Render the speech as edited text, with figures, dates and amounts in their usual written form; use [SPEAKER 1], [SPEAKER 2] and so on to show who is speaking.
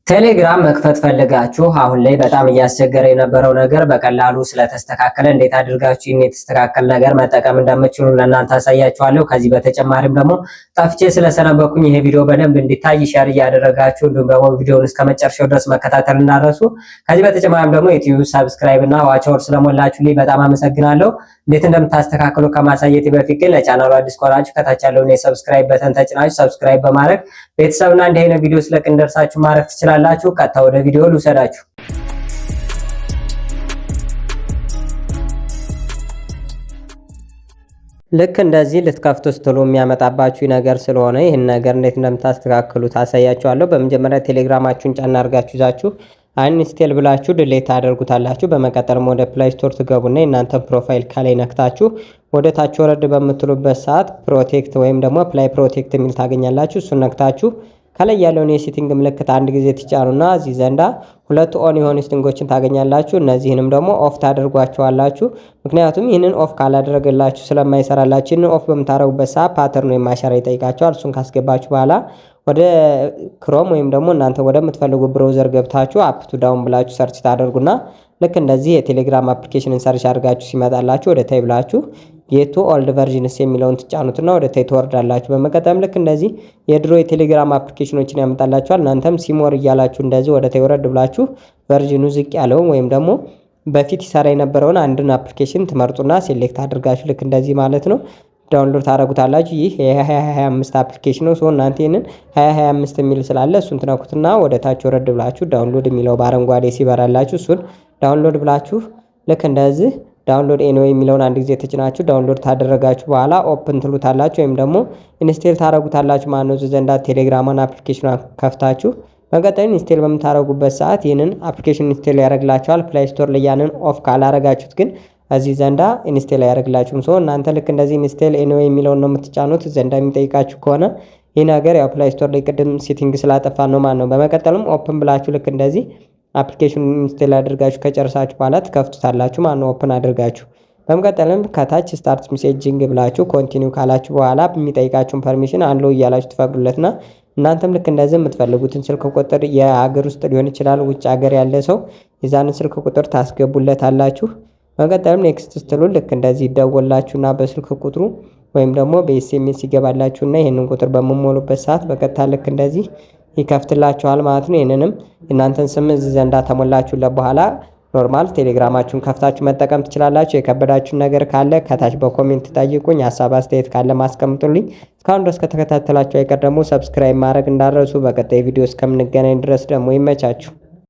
[SPEAKER 1] ቴሌግራም መክፈት ፈልጋችሁ አሁን ላይ በጣም እያስቸገረ የነበረው ነገር በቀላሉ ስለተስተካከለ እንዴት አድርጋችሁ ይህን የተስተካከለ ነገር መጠቀም እንደምትችሉ ለእናንተ አሳያችኋለሁ። ከዚህ በተጨማሪም ደግሞ ጠፍቼ ስለሰነበኩኝ ይሄ ቪዲዮ በደንብ እንዲታይ ሼር እያደረጋችሁ እንዲሁም ደግሞ ቪዲዮውን እስከ መጨረሻው ድረስ መከታተል እንዳትረሱ። ከዚህ በተጨማሪም ደግሞ ዩቲዩብ ሰብስክራይብ እና ዋች አወር ስለሞላችሁልኝ በጣም አመሰግናለሁ። እንዴት እንደምታስተካክሉ ከማሳየቴ በፊት ግን ለቻናሉ አዲስ ከሆናችሁ ከታች ያለውን የሰብስክራይብ በተን ተጭናችሁ ሰብስክራይብ በማድረግ ቤተሰብና እንዲህ አይነት ቪዲዮ ስለቅ እንደርሳችሁ ማድረግ ትችላላችሁ። ቀጥታ ወደ ቪዲዮ ልውሰዳችሁ። ልክ እንደዚህ ልትከፍቱ ስትሉ የሚያመጣባችሁ ነገር ስለሆነ ይህን ነገር እንዴት እንደምታስተካክሉ ታሳያችኋለሁ። በመጀመሪያ ቴሌግራማችሁን ጫና አድርጋችሁ ይዛችሁ አንስቴል ብላችሁ ድሌት ታደርጉታላችሁ። በመቀጠልም ወደ ፕላይ ስቶር ትገቡና የእናንተን ፕሮፋይል ከላይ ነክታችሁ ወደ ታች ወረድ በምትሉበት ሰዓት ፕሮቴክት ወይም ደግሞ ፕላይ ፕሮቴክት የሚል ታገኛላችሁ። እሱን ነክታችሁ ከላይ ያለውን የሴቲንግ ምልክት አንድ ጊዜ ትጫኑና እዚህ ዘንዳ ሁለት ኦን የሆኑ ሴቲንጎችን ታገኛላችሁ። እነዚህንም ደግሞ ኦፍ ታደርጓቸዋላችሁ። ምክንያቱም ይህንን ኦፍ ካላደረገላችሁ ስለማይሰራላችሁ ይህንን ኦፍ በምታደርጉበት ሰዓት ፓተርን ወይም ማሻራ ይጠይቃችኋል። እሱን ካስገባችሁ በኋላ ወደ ክሮም ወይም ደግሞ እናንተ ወደምትፈልጉ ብራውዘር ገብታችሁ አፕ ቱ ዳውን ብላችሁ ሰርች ታደርጉና ልክ እንደዚህ የቴሌግራም አፕሊኬሽንን ሰርች አድርጋችሁ ሲመጣላችሁ ወደ ታይ ብላችሁ ጌቱ ኦልድ ቨርዥንስ የሚለውን ትጫኑትና ወደ ታይ ትወርዳላችሁ። በመቀጠልም ልክ እንደዚህ የድሮ የቴሌግራም አፕሊኬሽኖችን ያመጣላችኋል። እናንተም ሲሞር እያላችሁ እንደዚህ ወደ ታይ ወረድ ብላችሁ ቨርዥኑ ዝቅ ያለውን ወይም ደግሞ በፊት ይሰራ የነበረውን አንድን አፕሊኬሽን ትመርጡና ሴሌክት አድርጋችሁ ልክ እንደዚህ ማለት ነው ዳውንሎድ ታደርጉታላችሁ። ይህ የ2025 አፕሊኬሽን ነው። እናንተ ይሄንን 2025 የሚል ስላለ እሱን ትነኩትና ወደ ታች ወረድ ብላችሁ ዳውንሎድ የሚለው በአረንጓዴ ሲበራላችሁ እሱን ዳውንሎድ ብላችሁ ልክ እንደዚህ ዳውንሎድ ኤኒዌይ የሚለውን አንድ ጊዜ ተጭናችሁ ዳውንሎድ ታደረጋችሁ በኋላ ኦፕን ትሉታላችሁ ወይም ደግሞ ኢንስቴል ታደርጉታላችሁ። ማነው ዘንዳ ቴሌግራማን አፕሊኬሽን ከፍታችሁ በቀጣይ ኢንስቴል በምታደርጉበት ሰዓት ይህንን አፕሊኬሽን ኢንስቴል ያደርግላችኋል። ፕላይ ስቶር ላይ ያንን ኦፍ ካላረጋችሁት ግን እዚህ ዘንዳ ኢንስቴል ያደርግላችሁም። እናንተ ልክ እንደዚህ ኢንስቴል ኤኒዌይ የሚለውን ነው የምትጫኑት። ዘንዳ የሚጠይቃችሁ ከሆነ ይህ ነገር ያው ፕላይ ስቶር ላይ ቅድም ሴቲንግ ስላጠፋ ነው ማለት ነው። በመቀጠልም ኦፕን ብላችሁ ልክ እንደዚህ አፕሊኬሽን ኢንስቴል አድርጋችሁ ከጨረሳችሁ በኋላ ትከፍቱታላችሁ ማለት ነው። ኦፕን አድርጋችሁ በመቀጠልም ከታች ስታርት ሜሴጂንግ ብላችሁ ኮንቲኒው ካላችሁ በኋላ የሚጠይቃችሁን ፐርሚሽን አለው እያላችሁ ትፈቅዱለትና እናንተም ልክ እንደዚህ የምትፈልጉትን ስልክ ቁጥር የሀገር ውስጥ ሊሆን ይችላል ውጭ ሀገር ያለ ሰው የዛንን ስልክ ቁጥር ታስገቡለታላችሁ። በመቀጠልም ኔክስት ስትሉ ልክ እንደዚህ ይደወላችሁና በስልክ ቁጥሩ ወይም ደግሞ በኤስኤምኤስ ይገባላችሁና ይህንን ቁጥር በምሞሉበት ሰዓት በቀጥታ ልክ እንደዚህ ይከፍትላችኋል ማለት ነው። ይህንንም እናንተን ስም እዚህ ዘንዳ ተሞላችሁለት በኋላ ኖርማል ቴሌግራማችሁን ከፍታችሁ መጠቀም ትችላላችሁ። የከበዳችሁን ነገር ካለ ከታች በኮሜንት ጠይቁኝ። ሀሳብ አስተያየት ካለ ማስቀምጡልኝ። እስካሁን ድረስ ከተከታተላችሁ አይቀር ደግሞ ሰብስክራይብ ማድረግ እንዳትረሱ። በቀጣይ ቪዲዮ እስከምንገናኝ ድረስ ደግሞ ይመቻችሁ።